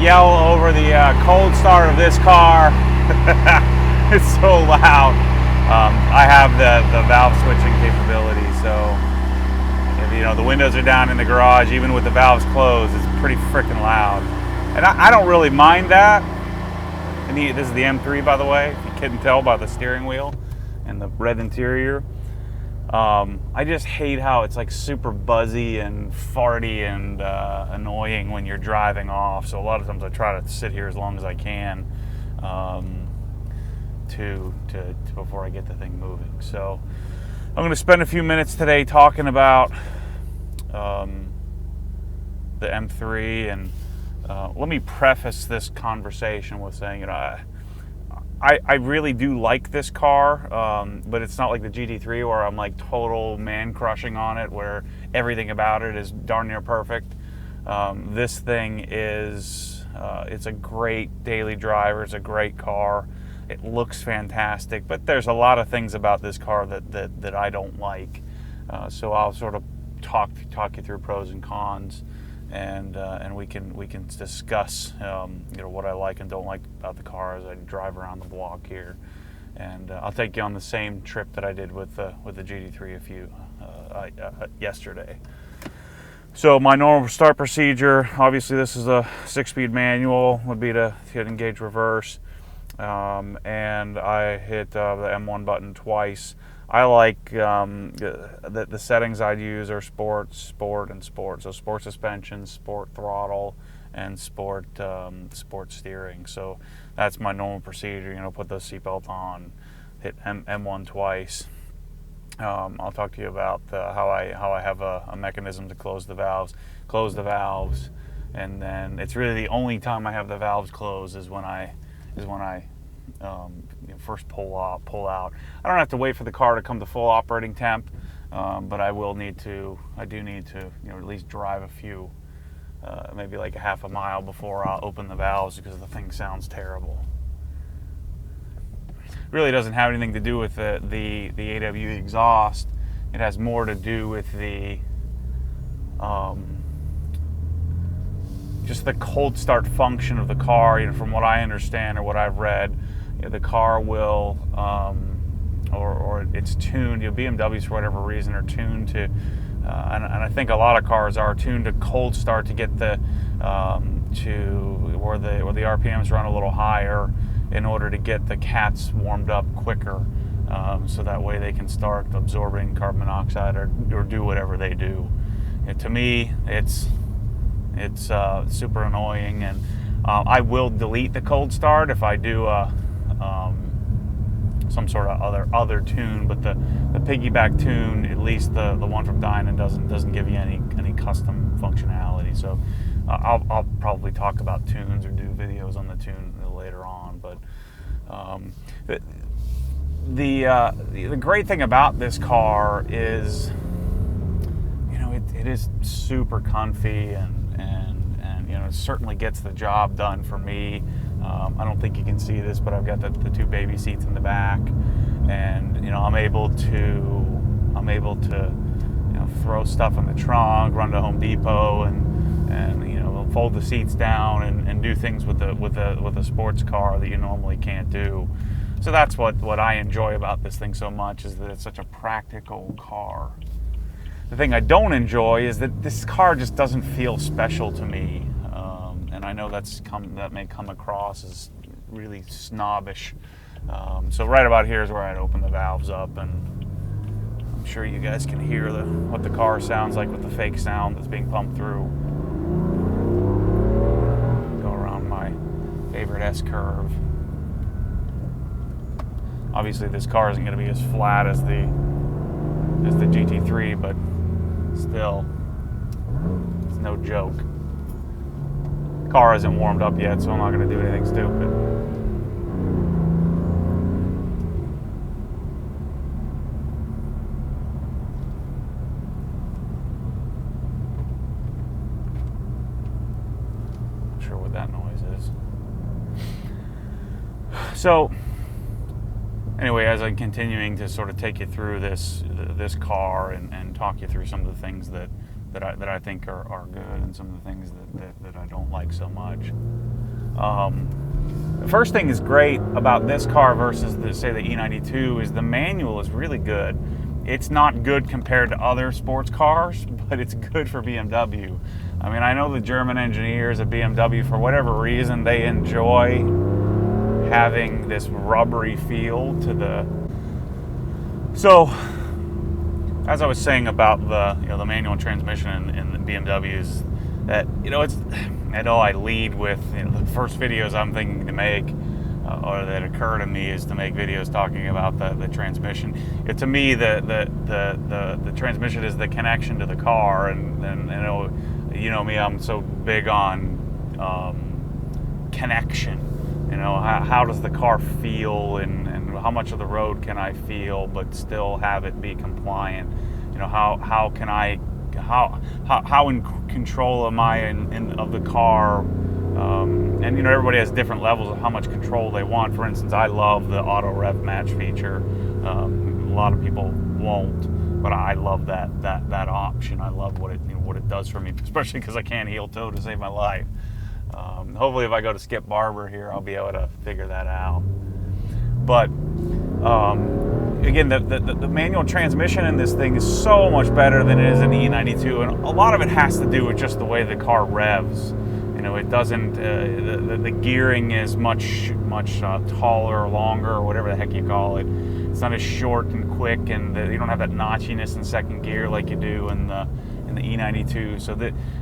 yell over the cold start of this car. It's so loud. I have the valve switching capability, so if the windows are down in the garage, even with the valves closed, it's pretty freaking loud. And I don't really mind that. And this is the M3, by the way, if you couldn't tell by the steering wheel and the red interior. I just hate how it's like super buzzy and farty and annoying when you're driving off. So a lot of times I try to sit here as long as I can to before I get the thing moving. So I'm going to spend a few minutes today talking about the M3, and let me preface this conversation with saying, I really do like this car, but it's not like the GT3 where I'm like total man crushing on it, where everything about it is darn near perfect. This thing is, it's a great daily driver. It's a great car. It looks fantastic, but there's a lot of things about this car that I don't like. So I'll sort of talk you through pros and cons, and we can discuss what I like and don't like about the car as I drive around the block here. And I'll take you on the same trip that I did with the GT3 yesterday. So my normal start procedure, obviously this is a 6-speed manual, would be to hit engage reverse, and I hit the M1 button twice. I like the settings I'd use are sport, and sport. So sport suspension, sport throttle, and sport steering. So that's my normal procedure. Put the seatbelt on, hit M1 twice. I'll talk to you about how I have a mechanism to close the valves, and then it's really the only time I have the valves closed is when I first pull out. I don't have to wait for the car to come to full operating temp, but I do need to at least drive a few, maybe like a half a mile before I'll open the valves, because the thing sounds terrible. Really doesn't have anything to do with the AW exhaust. It has more to do with the just the cold start function of the car. From what I understand or what I've read, the car will or it's tuned. BMWs for whatever reason are tuned to, and I think a lot of cars are tuned to cold start to get the to where the RPMs run a little higher, in order to get the cats warmed up quicker, so that way they can start absorbing carbon monoxide or do whatever they do. To me, it's super annoying, and I will delete the cold start if I do some sort of other tune, but the piggyback tune, at least the one from Dynan, doesn't give you any custom functionality. So I'll probably talk about tunes or do videos on the tune later on. But the great thing about this car is, it is super comfy, and it certainly gets the job done for me. I don't think you can see this, but I've got the two baby seats in the back, and I'm able to throw stuff in the trunk, run to Home Depot, and fold the seats down and do things with a sports car that you normally can't do. So that's what I enjoy about this thing so much, is that it's such a practical car. The thing I don't enjoy is that this car just doesn't feel special to me, and I know that may come across as really snobbish. So right about here is where I'd open the valves up, and I'm sure you guys can hear what the car sounds like with the fake sound that's being pumped through. Go around my favorite S-curve. Obviously this car isn't going to be as flat as the GT3, but still, it's no joke. Car isn't warmed up yet, so I'm not going to do anything stupid. Not sure what that noise is. So anyway, as I'm continuing to sort of take you through this car and talk you through some of the things that that I think are good, and some of the things that I don't like so much. The first thing is great about this car versus the E92 is the manual is really good. It's not good compared to other sports cars, but it's good for BMW. I mean, I know the German engineers at BMW, for whatever reason, they enjoy having this rubbery feel to the... So, as I was saying about the manual transmission in the BMWs, that I know I lead with the first videos I'm thinking to make, or that occur to me, is to make videos talking about the transmission. To me, the transmission is the connection to the car, and you know me, I'm so big on connection. How does the car feel, and how much of the road can I feel but still have it be compliant? How can I, how in control am I of the car? And everybody has different levels of how much control they want. For instance, I love the auto rev match feature. A lot of people won't, but I love that option. I love what it does for me, especially because I can't heel toe to save my life. Hopefully, if I go to Skip Barber here, I'll be able to figure that out. But again, the manual transmission in this thing is so much better than it is in the E92, and a lot of it has to do with just the way the car revs. It doesn't. The gearing is much taller, longer, or whatever the heck you call it. It's not as short and quick, and you don't have that notchiness in second gear like you do in the E92. So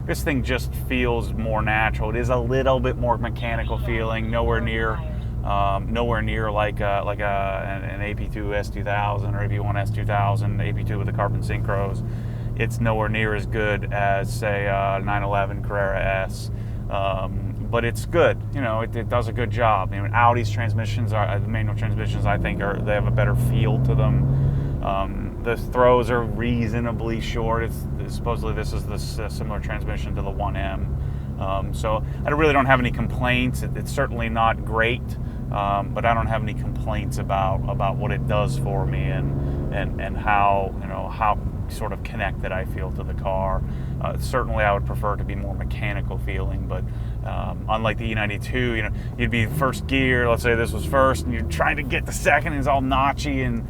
this thing just feels more natural. It is a little bit more mechanical feeling. Nowhere near like an AP2 S2000 or AP1 S2000, AP2 with the carbon synchros. It's nowhere near as good as, say, 911 Carrera S. But it's good. It does a good job. Audi's transmissions the manual transmissions, I think, they have a better feel to them. The throws are reasonably short. Supposedly this is the similar transmission to the 1M. So I really don't have any complaints. It's certainly not great, but I don't have any complaints about what it does for me and how sort of connected I feel to the car. Certainly I would prefer it to be more mechanical feeling, but unlike the E92, you'd be first gear, let's say this was first, and you're trying to get to second, and it's all notchy, and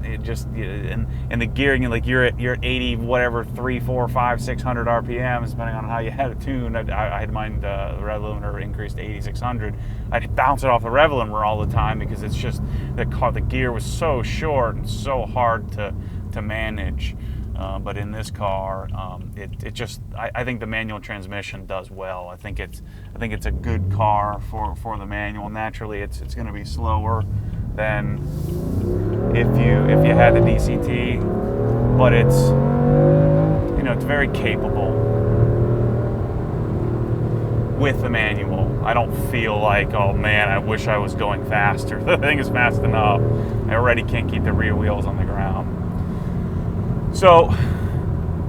it just, and the gearing, like you're at 80, whatever, 3, 4, 5, 600 RPMs, depending on how you had it tuned. I had mine, the rev limiter increased to 8600. I'd bounce it off the rev limiter all the time because it's just, the gear was so short and so hard to manage. But in this car, I think the manual transmission does well. I think it's a good car for the manual. Naturally, it's going to be slower than if you had the DCT, but it's very capable with the manual. I don't feel like, oh man, I wish I was going faster. The thing is fast enough. I already can't keep the rear wheels on the ground. So,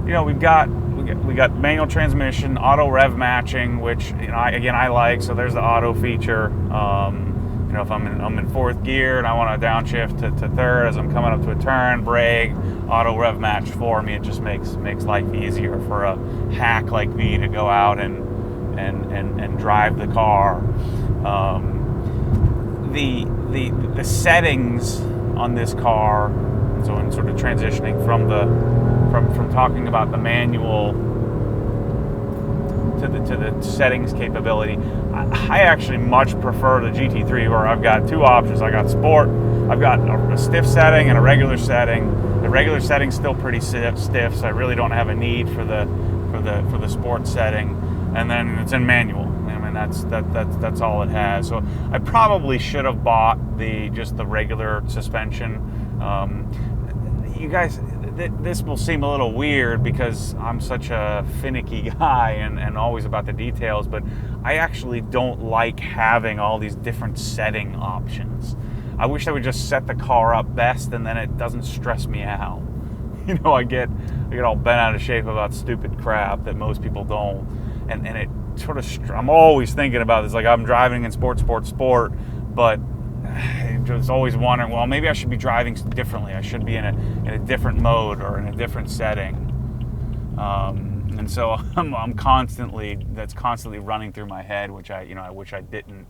we got manual transmission, auto rev matching, which I like. So there's the auto feature. If I'm in fourth gear and I want to downshift to third as I'm coming up to a turn, brake, auto rev match for me. It just makes life easier for a hack like me to go out and drive the car. The settings on this car. So in sort of transitioning from talking about the manual to the settings capability, I actually much prefer the GT3, where I've got two options. I got sport, I've got a stiff setting and a regular setting. The regular setting's still pretty stiff, so I really don't have a need for the sport setting. And then it's in manual. I mean, that's all it has. So I probably should have bought just the regular suspension. You guys, this will seem a little weird because I'm such a finicky guy and always about the details, but I actually don't like having all these different setting options. I wish I would just set the car up best, and then it doesn't stress me out. I get all bent out of shape about stupid crap that most people don't, and it sort of, I'm always thinking about this, like I'm driving in sport, but just always wondering, well, maybe I should be driving differently. I should be in a different mode or in a different setting. And so I'm constantly, that's constantly running through my head, which I wish I didn't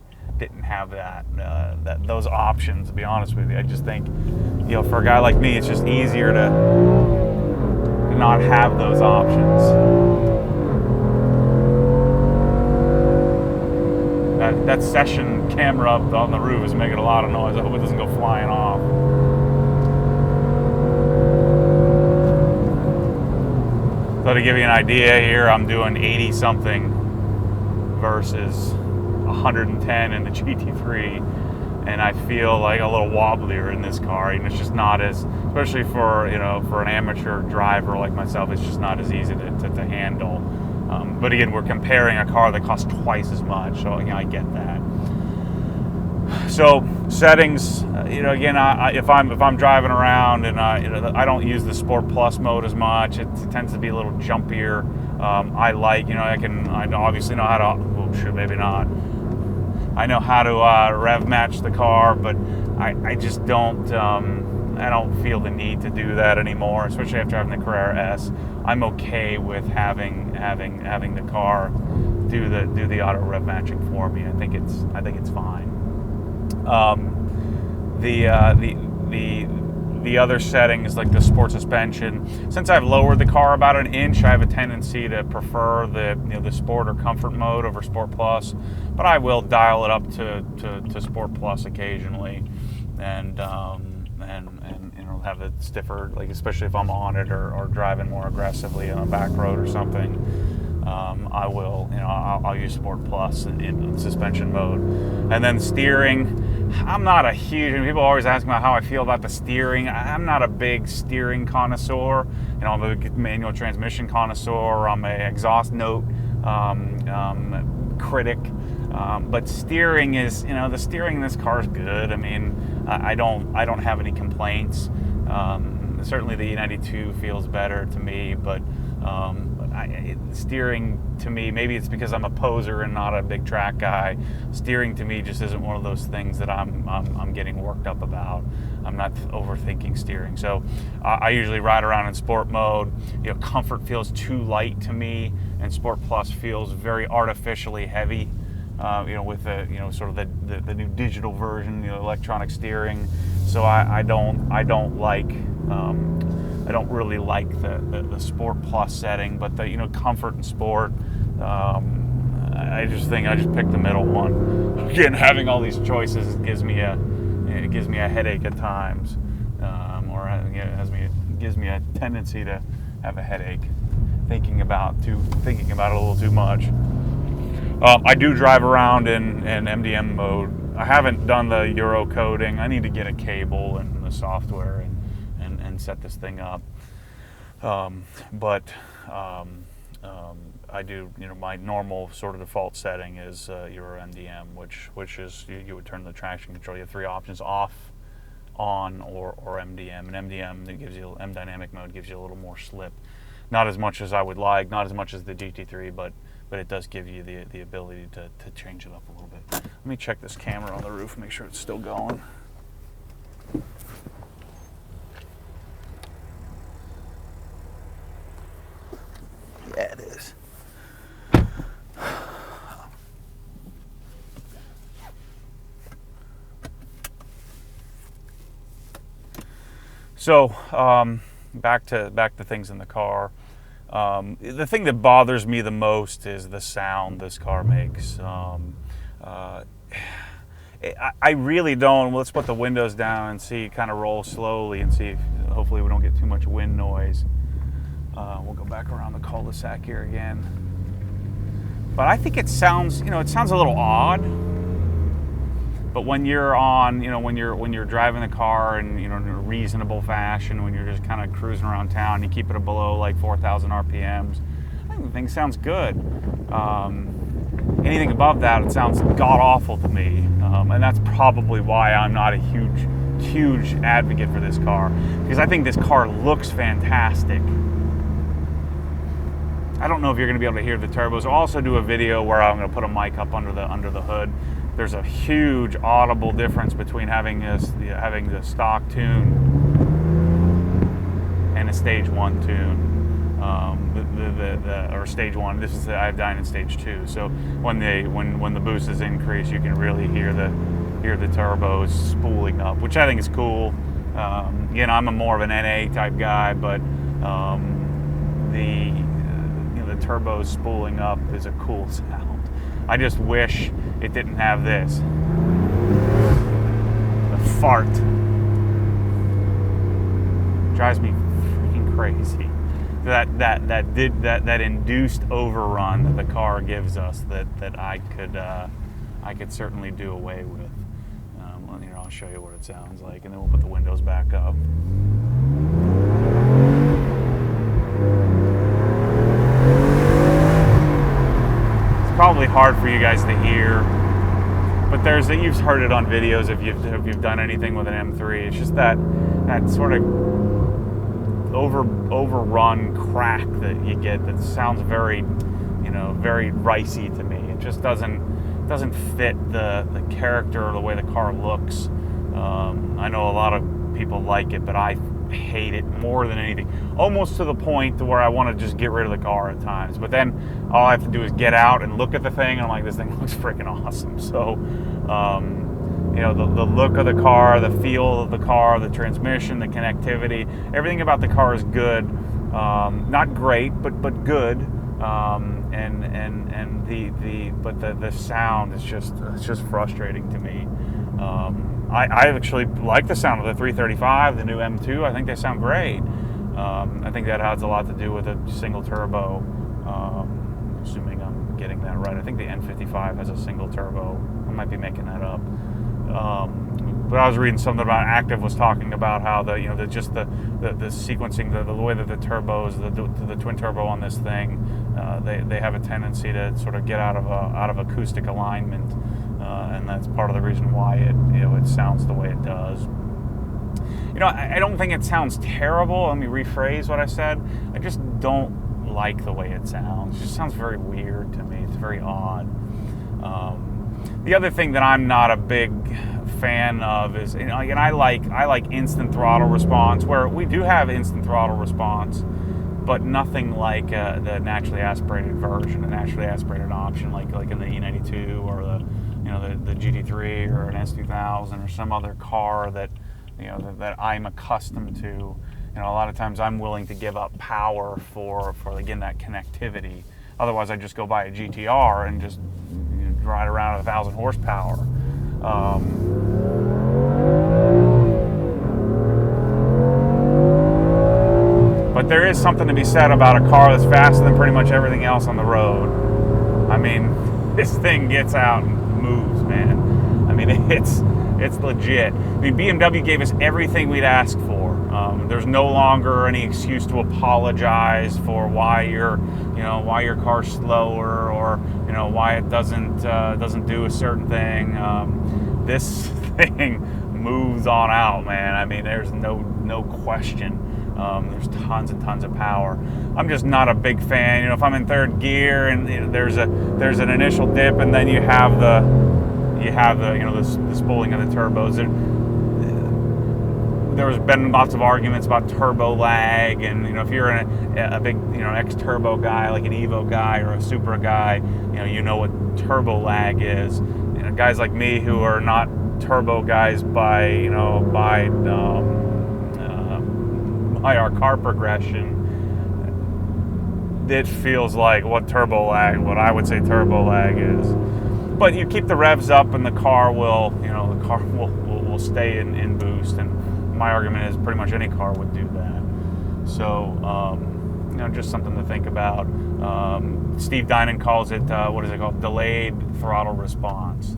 have those options, to be honest with you. I just think, for a guy like me, it's just easier to not have those options. That session camera up on the roof is making a lot of noise. I hope it doesn't go flying off. So to give you an idea here, I'm doing 80 something versus 110 in the GT3, and I feel like a little wobblier in this car. It's just not as, especially for an amateur driver like myself, it's just not as easy to handle. But again, we're comparing a car that costs twice as much, so I get that. So settings, again, if I'm driving around and I don't use the Sport Plus mode as much. It tends to be a little jumpier. I obviously know how to. Well, should maybe not. I know how to rev match the car, but I just don't. I don't feel the need to do that anymore, especially after having the Carrera S. I'm okay with having the car do the auto rev matching for me. I think it's fine. The other settings, like the sport suspension, since I've lowered the car about an inch, I have a tendency to prefer the sport or comfort mode over Sport Plus, but I will dial it up to Sport Plus occasionally, and have it stiffer, like especially if I'm on it or driving more aggressively on a back road or something. I'll use Sport Plus in suspension mode. And then steering, I'm not a huge, and people always ask me how I feel about the steering. I'm not a big steering connoisseur. I'm a manual transmission connoisseur. I'm a exhaust note critic. But steering is, the steering in this car is good. I mean, I don't have any complaints. Certainly the E92 feels better to me, but steering to me, maybe it's because I'm a poser and not a big track guy. Steering to me just isn't one of those things that I'm getting worked up about. I'm not overthinking steering. So I usually ride around in sport mode. Comfort feels too light to me, and Sport Plus feels very artificially heavy. With the sort of the new digital version, electronic steering. So I don't really like the Sport Plus setting, but the comfort and sport. I just picked the middle one. Again, having all these choices gives me a headache at times, gives me a tendency to have a headache thinking about it a little too much. I do drive around in MDM mode. I haven't done the Euro coding. I need to get a cable and the software and set this thing up. I do, my normal sort of default setting is Euro MDM, which is you would turn the traction control. You have three options: off, on, or MDM. And MDM that gives you M dynamic mode gives you a little more slip. Not as much as I would like, not as much as the GT3, but it does give you the ability to change it up a little bit. Let me check this camera on the roof, make sure it's still going. Yeah, it is. So, back to things in the car. The thing that bothers me the most is the sound this car makes. I really don't. Let's put the windows down and see, kind of roll slowly and see if hopefully we don't get too much wind noise. We'll go back around the cul-de-sac here again. But I think it sounds, a little odd. But when you're on, when you're driving the car in, in a reasonable fashion, when you're just kind of cruising around town, you keep it below like 4,000 RPMs, I think the thing sounds good. Anything above that, it sounds god-awful to me. And that's probably why I'm not a huge advocate for this car, because I think this car looks fantastic. I don't know if you're going to be able to hear the turbos. I'll also do a video where I'm going to put a mic up under the hood. There's a huge audible difference between having the stock tune and a stage 1 tune. or stage 1. This is I've dined in stage 2. So when the boost is increased, you can really hear the turbos spooling up, which I think is cool. Again, I'm more of an NA type guy, but the turbos spooling up is a cool sound. I just wish it didn't have this. The fart drives me freaking crazy. That induced overrun that the car gives us that I could certainly do away with. I'll show you what it sounds like, and then we'll put the windows back up. It's probably hard for you guys to hear, but you've heard it on videos if you've done anything with an M3. It's just that sort of overrun crack that you get that sounds very, very ricey to me. It just doesn't fit the character or the way the car looks. I know a lot of people like it, but I hate it more than anything. Almost to the point to where I want to just get rid of the car at times. But then all I have to do is get out and look at the thing, and I'm like, this thing looks freaking awesome. So, the look of the car, the feel of the car, the transmission, the connectivity, everything about the car is good. Not great, but good. The sound is just frustrating to me. I actually like the sound of the 335, the new M2. I think they sound great. I think that has a lot to do with a single turbo. Assuming I'm getting that right. I think the N55 has a single turbo. I might be making that up. But I was reading something about Active was talking about how the sequencing, the way that the turbos, the twin turbo on this thing, they have a tendency to sort of get out of acoustic alignment, and that's part of the reason why it sounds the way it does. I don't think it sounds terrible. Let me rephrase what I said. I just don't like the way it sounds. It just sounds very weird to me. It's very odd. The other thing that I'm not a big fan of is, I like instant throttle response, where we do have instant throttle response, but nothing like the naturally aspirated version, the naturally aspirated option, like in the E92 or the GT3 or an S2000 or some other car that I'm accustomed to. A lot of times I'm willing to give up power for again, that connectivity. Otherwise, I just go buy a GTR and just ride around at 1,000 horsepower. But there is something to be said about a car that's faster than pretty much everything else on the road. I mean, this thing gets out and moves, man. I mean, it's legit. I mean, BMW gave us everything we'd asked for. There's no longer any excuse to apologize for why your car's slower, or why it doesn't do a certain thing. This thing moves on out, man. I mean, there's no question. There's tons and tons of power. I'm just not a big fan. If I'm in third gear and there's an initial dip, and then you have the spooling of the turbos. There's been lots of arguments about turbo lag, and if you're a big ex-turbo guy, like an Evo guy or a Supra guy, you know what turbo lag is. Guys like me who are not turbo guys by our car progression, it feels like what I would say turbo lag is. But you keep the revs up, and the car will stay in boost. And my argument is pretty much any car would do that. So, just something to think about. Steve Dinan calls it, what is it called? Delayed throttle response.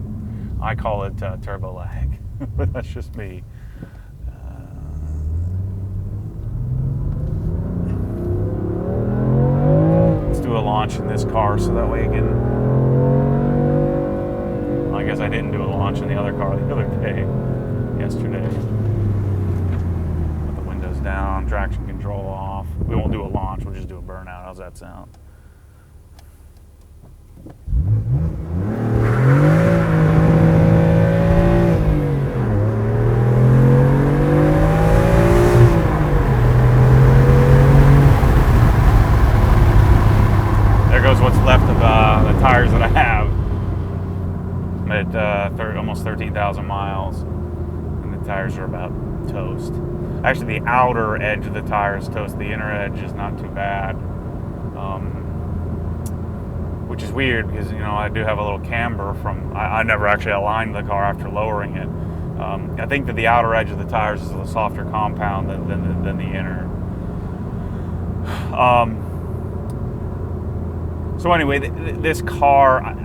I call it turbo lag, but that's just me. Let's do a launch in this car so that way I guess I didn't do a launch in the other car the other day, yesterday. Put the windows down, traction control off. We won't do a launch, we'll just do a burnout. How's that sound? 15,000 miles, and the tires are about toast. Actually, the outer edge of the tire is toast. The inner edge is not too bad, which is weird because, I do have a little camber from, I never actually aligned the car after lowering it. I think that the outer edge of the tires is a softer compound than the inner. So anyway, this car,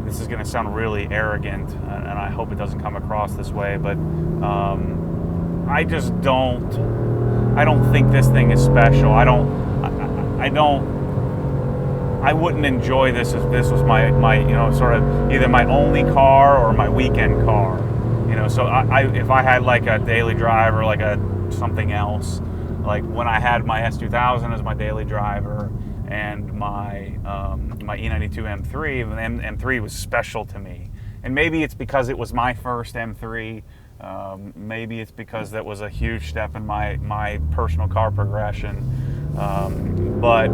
this is going to sound really arrogant, and I hope it doesn't come across this way, but I don't think this thing is special. I wouldn't enjoy this if this was my sort of either my only car or my weekend car. So if I had like a daily driver, like something else, like when I had my S2000 as my daily driver and my E92 M3, M3 was special to me. And maybe it's because it was my first M3. Maybe it's because that was a huge step in my personal car progression. But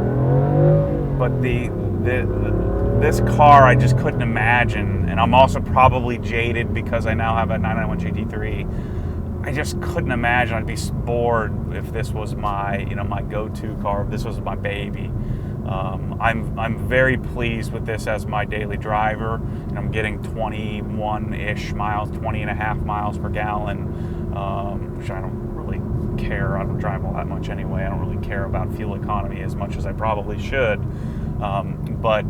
this car I just couldn't imagine, and I'm also probably jaded because I now have a 991 GT3. I just couldn't imagine I'd be bored if this was my my go-to car, if this was my baby. I'm very pleased with this as my daily driver, and I'm getting 21-ish miles, 20 and a half miles per gallon, which I don't really care. I don't drive all that much anyway. I don't really care about fuel economy as much as I probably should. But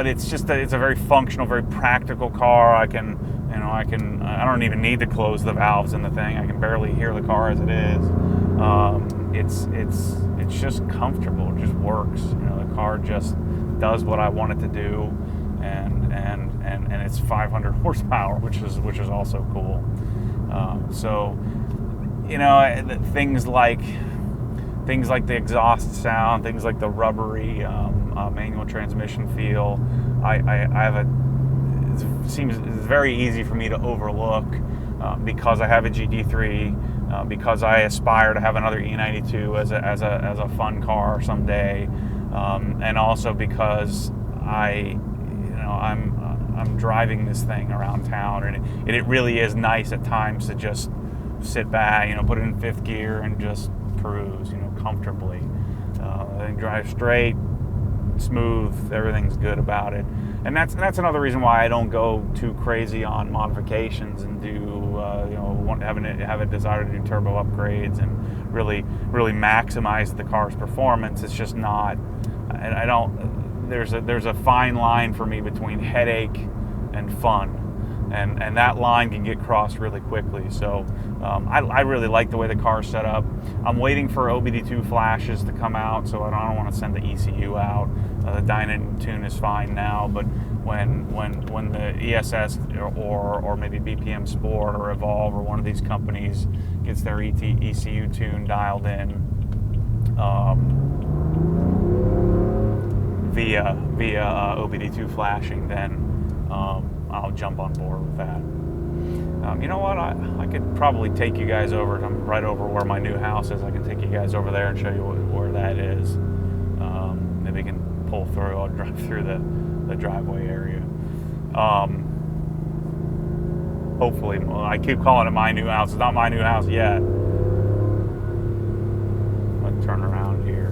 it's a very functional, very practical car. I don't even need to close the valves in the thing. I can barely hear the car as it is. It's just comfortable. It just works. The car just does what I want it to do, and it's 500 horsepower, which is also cool. So things like the exhaust sound, things like the rubbery manual transmission feel, it seems very easy for me to overlook because I have a GT3, because I aspire to have another E92 as a fun car someday, and also because I'm driving this thing around town, and it really is nice at times to just sit back, put it in fifth gear and just cruise, comfortably. And drive straight, smooth, everything's good about it. And that's another reason why I don't go too crazy on modifications and do have a desire to do turbo upgrades and really maximize the car's performance. It's just not. I don't. There's a fine line for me between headache and fun. And that line can get crossed really quickly. So I really like the way the car's set up. I'm waiting for OBD2 flashes to come out, so I don't want to send the ECU out. The Dynatune is fine now, but when the ESS or maybe BPM Sport or Evolve or one of these companies gets their ECU tune dialed in via OBD2 flashing, then I'll jump on board with that. You know what? I could probably take you guys over. I'm right over where my new house is. I can take you guys over there and show you where that is. Maybe you can pull through. I'll drive through the driveway area. Hopefully, I keep calling it my new house. It's not my new house yet. Let's turn around here.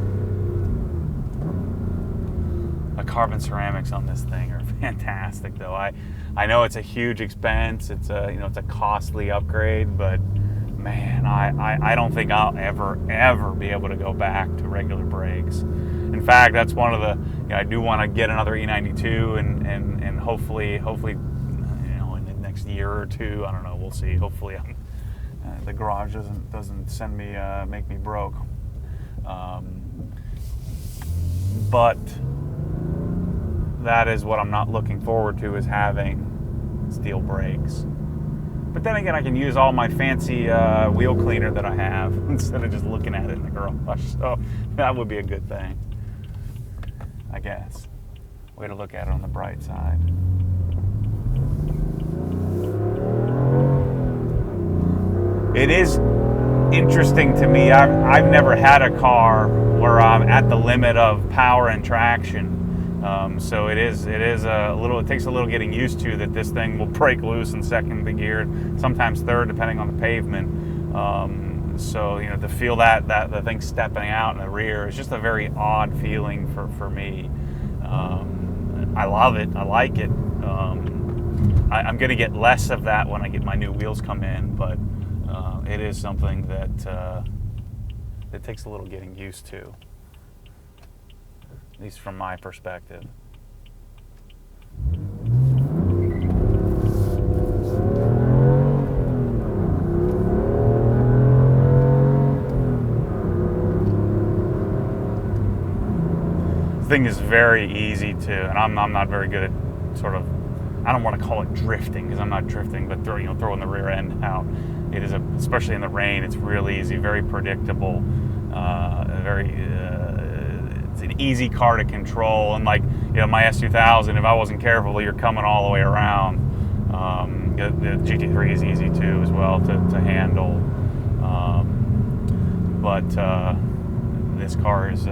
The carbon ceramics on this thing are fantastic, though. I know it's a huge expense. It's a costly upgrade, but man, I don't think I'll ever be able to go back to regular brakes. In fact, that's one of the I do want to get another E92 and hopefully in the next year or two. I don't know. We'll see. Hopefully, the garage doesn't send me make me broke. But that is what I'm not looking forward to, is having steel brakes. But then again, I can use all my fancy wheel cleaner that I have instead of just looking at it in the garage. So that would be a good thing, I guess. Way to look at it on the bright side. It is interesting to me. I've never had a car where I'm at the limit of power and traction. So it is a little. It takes a little getting used to that this thing will break loose in second gear, sometimes third, depending on the pavement. So to feel that the thing stepping out in the rear is just a very odd feeling for me. I love it. I like it. I'm going to get less of that when I get my new wheels come in, but it is something that it takes a little getting used to, at least from my perspective. The thing is very easy to, and I'm not very good at sort of, I don't want to call it drifting because I'm not drifting, but throwing the rear end out. It is especially in the rain, it's really easy, very predictable, it's an easy car to control. And like my S2000, if I wasn't careful, you're coming all the way around. The GT3 is easy too as well to handle, but this car is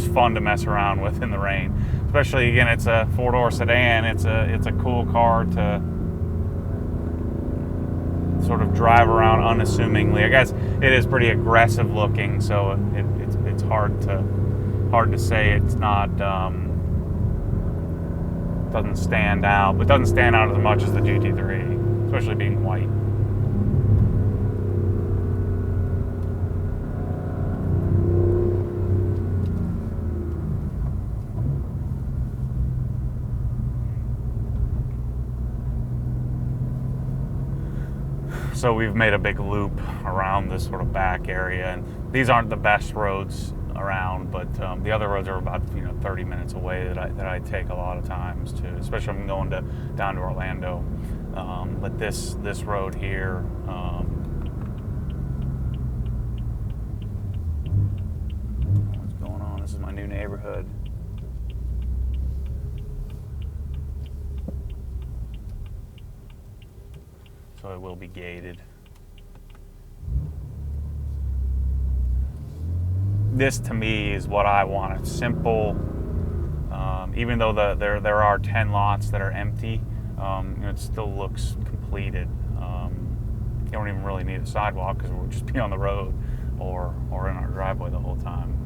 fun to mess around with in the rain. Especially, again, it's a four-door sedan. It's a cool car to sort of drive around unassumingly. I guess it is pretty aggressive looking, so it's hard to say it's not doesn't stand out, but doesn't stand out as much as the GT3, especially being white. So we've made a big loop around this sort of back area, and these aren't the best roads around, but the other roads are about 30 minutes away that I take a lot of times to, especially if I'm going down to Orlando. But this road here, what's going on? This is my new neighborhood. So it will be gated. This to me is what I want. It's simple. Even though there are 10 lots that are empty, it still looks completed. You don't even really need a sidewalk because we'll just be on the road or in our driveway the whole time.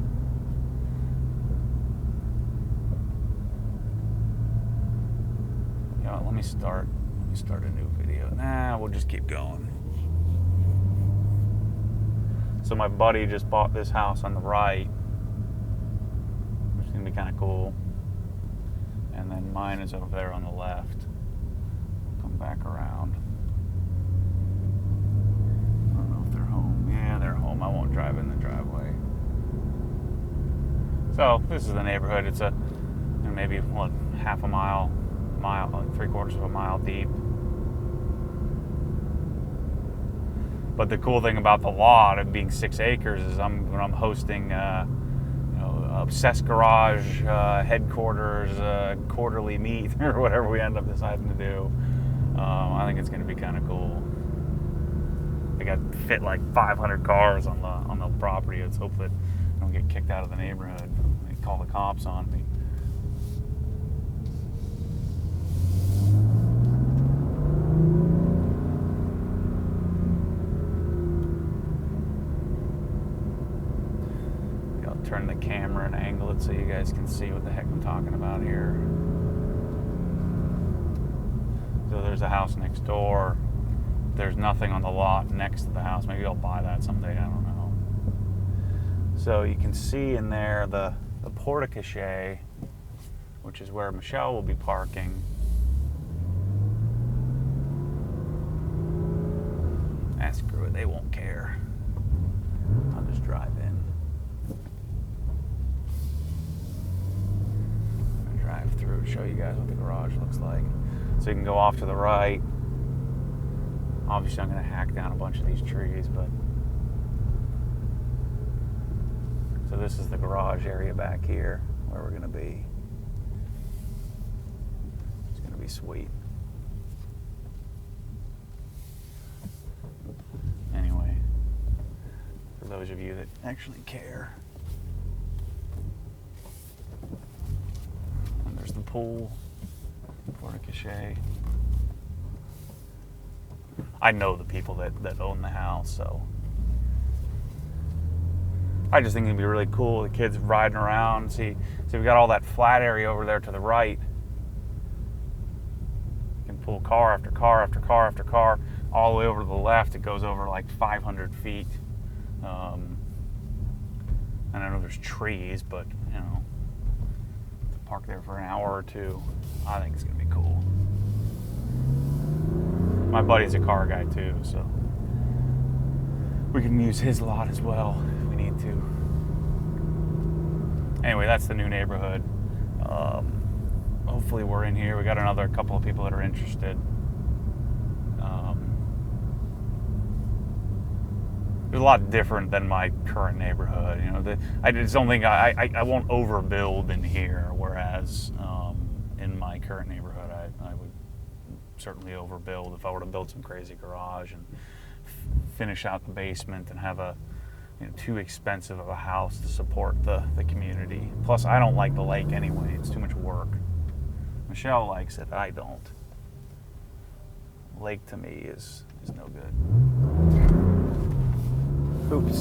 Let me start a new video. Nah, we'll just keep going. So my buddy just bought this house on the right, which is gonna be kind of cool. And then mine is over there on the left. Come back around. I don't know if they're home. Yeah, they're home. I won't drive in the driveway. So this is the neighborhood. It's maybe half a mile, 3/4 of a mile deep. But the cool thing about the lot of being 6 acres is when I'm hosting, Obsessed Garage headquarters quarterly meet or whatever we end up deciding to do. I think it's going to be kind of cool. I got fit like 500 cars on the property. Let's hope that I don't get kicked out of the neighborhood. They call the cops on me. Turn the camera and angle it so you guys can see what the heck I'm talking about here. So there's a house next door. There's nothing on the lot next to the house. Maybe I'll buy that someday, I don't know. So you can see in there the porte-cochere, which is where Michelle will be parking. Screw it, they won't care. I'll just drive in. Drive through, show you guys what the garage looks like. So you can go off to the right. Obviously I'm going to hack down a bunch of these trees, but so this is the garage area back here where we're going to be. It's going to be sweet. Anyway, for those of you that actually care. pool, porte-cochere. I know the people that own the house, so I just think it'd be really cool. The kids riding around. See, we got all that flat area over there to the right. You can pull car after car after car after car all the way over to the left. It goes over like 500 feet. And I know there's trees, but you know, to park there for an hour or two, I think it's gonna be cool. My buddy's a car guy too, so we can use his lot as well if we need to. Anyway, that's the new neighborhood. Hopefully we're in here. We got another couple of people that are interested. It's a lot different than my current neighborhood. You know, I just don't think I won't overbuild in here, whereas in my current neighborhood I would certainly overbuild if I were to build some crazy garage and finish out the basement and have a too expensive of a house to support the community. Plus, I don't like the lake anyway. It's too much work. Michelle likes it. I don't. Lake to me is no good. Oops.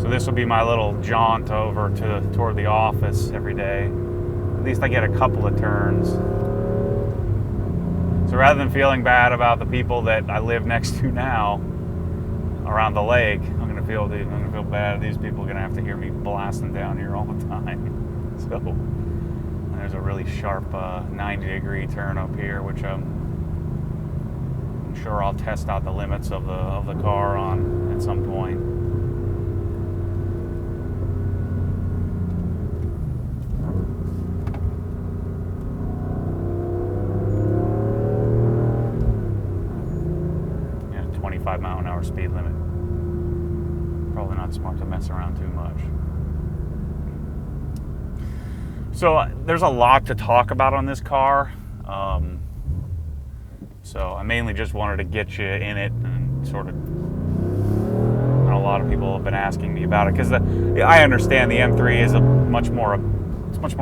So this will be my little jaunt over toward the office every day. At least I get a couple of turns. So rather than feeling bad about the people that I live next to now around the lake, I'm gonna feel bad. These people are gonna have to hear me blasting down here all the time. So there's a really sharp 90-degree turn up here, which I'm sure I'll test out the limits of the car on at some point. Yeah, 25-mile-an-hour speed limit. Probably not smart to mess around too much. So there's a lot to talk about on this car. So I mainly just wanted to get you in it and sort of, and a lot of people have been asking me about it because I understand the M3 is much more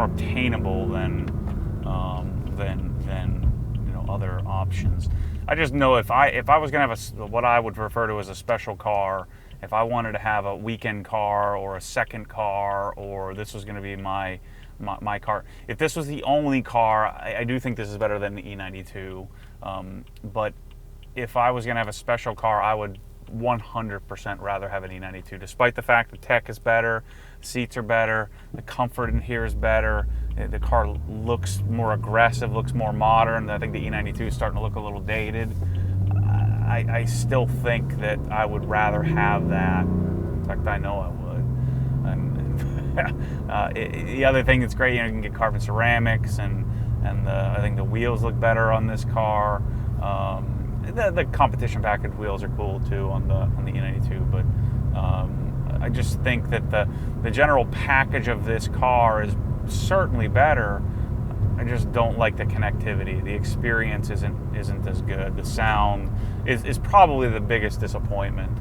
obtainable than other options. I just know if I was gonna have what I would refer to as a special car, if I wanted to have a weekend car or a second car, or this was gonna be my car. If this was the only car, I do think this is better than the E92. But if I was going to have a special car, I would 100% rather have an E92, despite the fact the tech is better, seats are better, the comfort in here is better, the car looks more aggressive, looks more modern. I think the E92 is starting to look a little dated. I still think that I would rather have that. In fact, I know I would. The other thing that's great, you can get carbon ceramics, and I think the wheels look better on this car. The competition package wheels are cool too on the E92, but I just think that the general package of this car is certainly better. I just don't like the connectivity. The experience isn't as good. The sound is probably the biggest disappointment.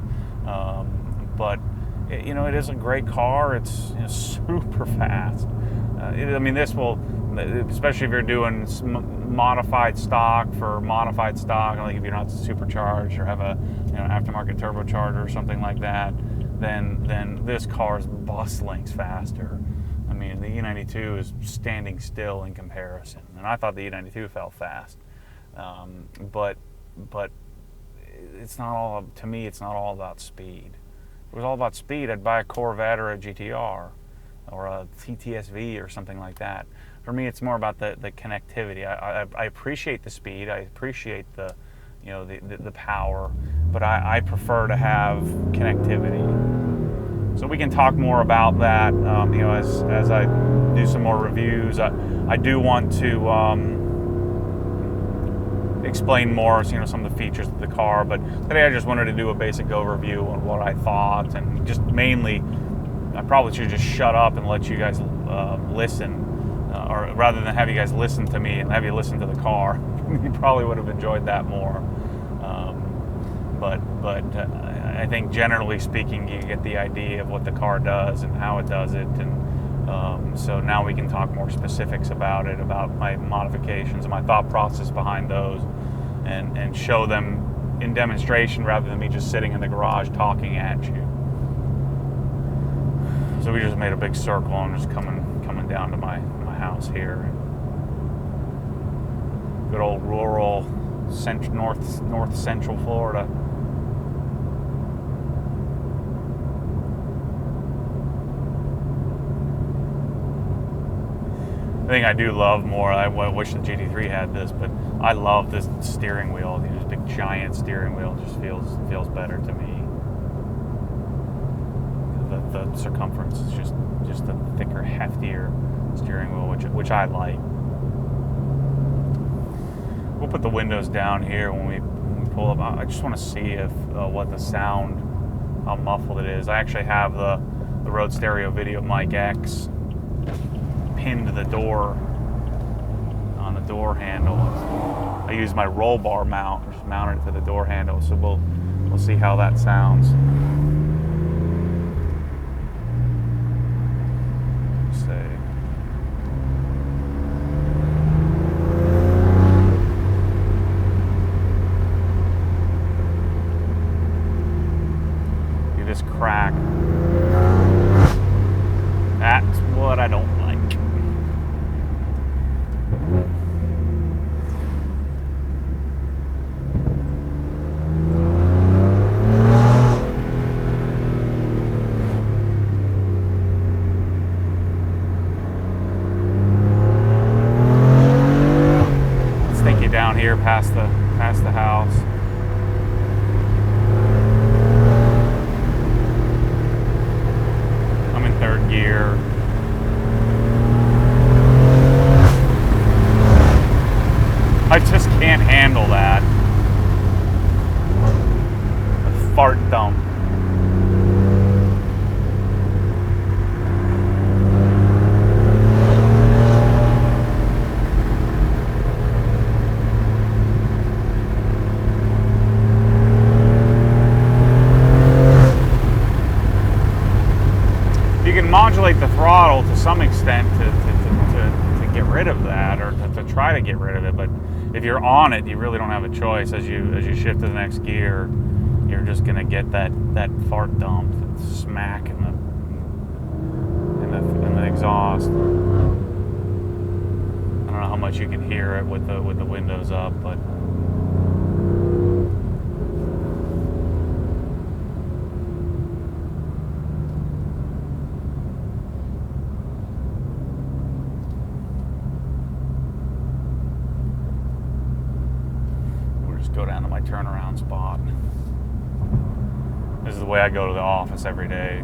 But it is a great car. It's super fast. This will, especially if you're doing modified stock, like if you're not supercharged or have a aftermarket turbocharger or something like that, then this car is bus lengths faster. The E92 is standing still in comparison, and I thought the E92 felt fast, but it's not all, to me, it's not all about speed. If it was all about speed, I'd buy a Corvette or a GTR or a CTSV or something like that. For me, it's more about the connectivity. I appreciate the speed. I appreciate the power, but I prefer to have connectivity. So we can talk more about that, as I do some more reviews. I do want to explain more, some of the features of the car. But today I just wanted to do a basic overview on what I thought, and just mainly, I probably should just shut up and let you guys listen, or rather than have you guys listen to me and have you listen to the car. You probably would have enjoyed that more. but I think generally speaking, you get the idea of what the car does and how it does it, and so now we can talk more specifics about it, about my modifications and my thought process behind those, and show them in demonstration rather than me just sitting in the garage talking at you. So we just made a big circle and just coming down to my house here. Good old rural north central Florida. The thing I do love more, I wish the GT3 had this, but I love this steering wheel. This big giant steering wheel just feels better to me. The circumference is just a thicker, heftier steering wheel, which I like. We'll put the windows down here when we pull up. I just want to see if what the sound, how muffled it is. I actually have the Rode Stereo Video Mic X pinned to the door, on the door handle. I use my roll bar mount, just mounted it to the door handle, so we'll see how that sounds. Crack. That's what I don't like. Let's take you down here past the house. Third gear. I just can't handle that. A fart dump. Modulate the throttle to some extent to get rid of that, or to try to get rid of it, but if you're on it, you really don't have a choice. As you shift to the next gear, you're just going to get that fart dump, that smack in the exhaust. I don't know how much you can hear it with the windows up, but go down to my turnaround spot. This is the way I go to the office every day.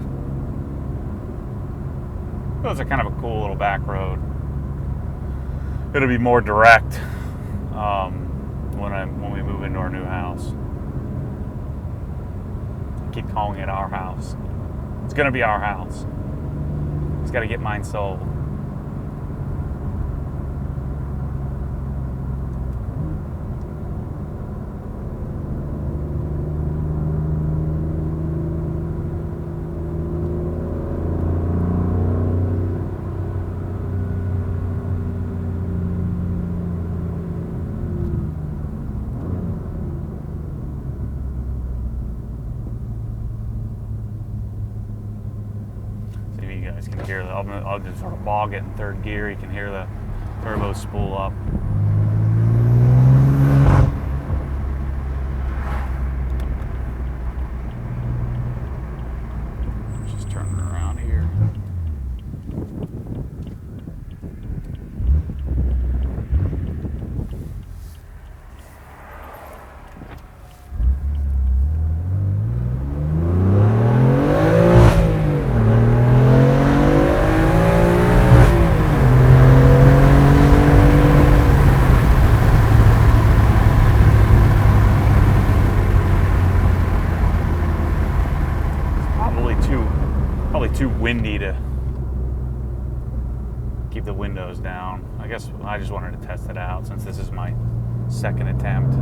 So it's a kind of a cool little back road. It'll be more direct when we move into our new house. I keep calling it our house. It's gonna be our house. It's got to get mine sold. You can hear I'll just sort of bog it in third gear. You can hear the turbo spool up. Just turning around here. Too windy to keep the windows down. I guess I just wanted to test it out since this is my second attempt.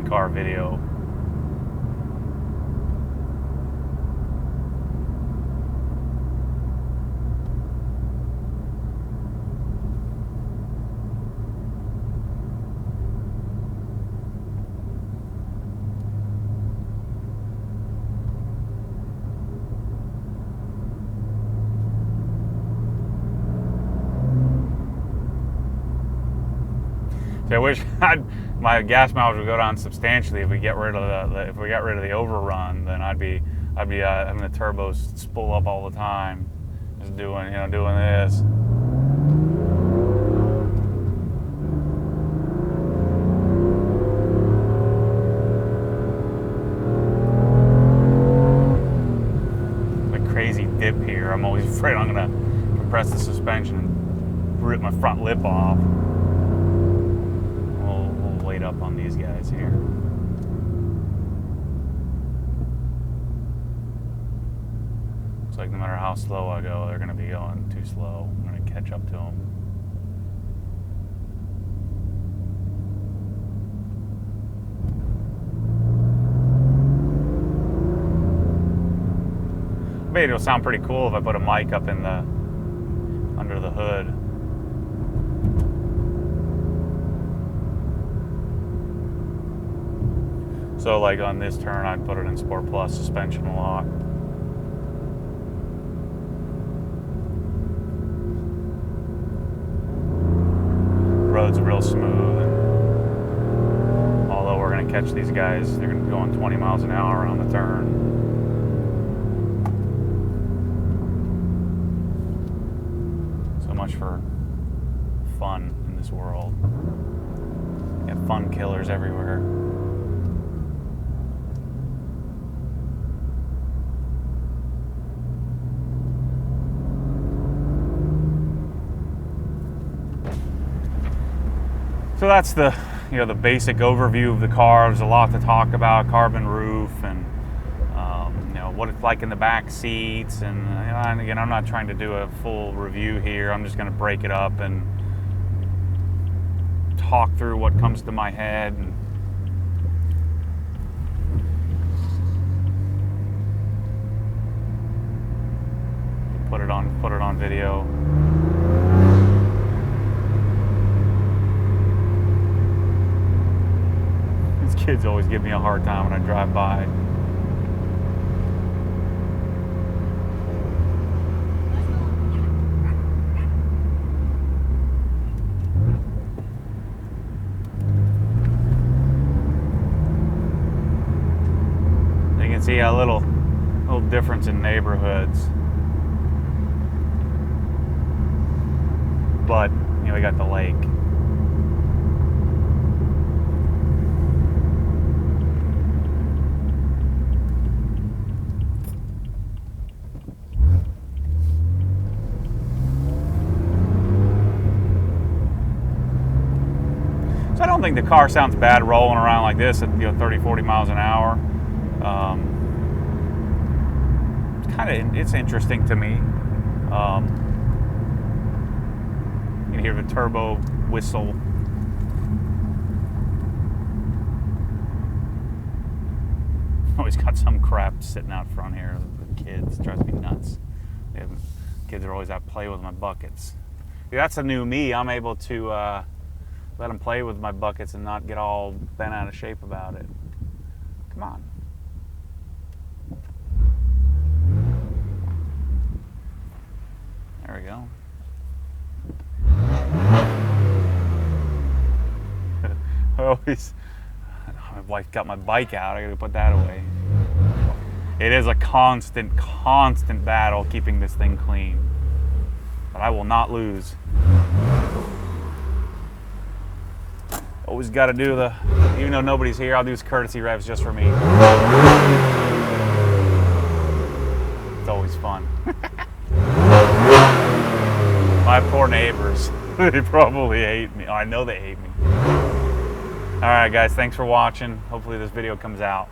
street car video. So I wish my gas mileage would go down substantially if we get rid of the overrun. Then I'd be having the turbos spool up all the time, just doing this. The crazy dip here. I'm always afraid I'm gonna compress the suspension and rip my front lip off. Wait up on these guys here. Looks like no matter how slow I go, they're going to be going too slow. I'm going to catch up to them. Maybe it'll sound pretty cool if I put a mic up in the under the hood. So like on this turn, I'd put it in Sport Plus suspension lock. Road's real smooth. And although we're going to catch these guys, they're going to be going 20 miles an hour on the turn. So much for fun in this world. You have fun killers everywhere. So that's the the basic overview of the car. There's a lot to talk about: carbon roof and what it's like in the back seats. And again, I'm not trying to do a full review here. I'm just going to break it up and talk through what comes to my head. And put it on video. Kids always give me a hard time when I drive by. You can see a little difference in neighborhoods, but we got the lake. So I don't think the car sounds bad rolling around like this at 30, 40 miles an hour. It's interesting to me. You can hear the turbo whistle. Always got some crap sitting out front here. The kids, drives me nuts. Kids are always out play with my buckets. That's a new me. I'm able to let them play with my buckets and not get all bent out of shape about it. Come on. There we go. My wife got my bike out. I gotta put that away. It is a constant battle keeping this thing clean. But I will not lose. Always got to do even though nobody's here, I'll do courtesy revs just for me. It's always fun. My poor neighbors, they probably hate me. Oh, I know they hate me. All right, guys, thanks for watching. Hopefully this video comes out.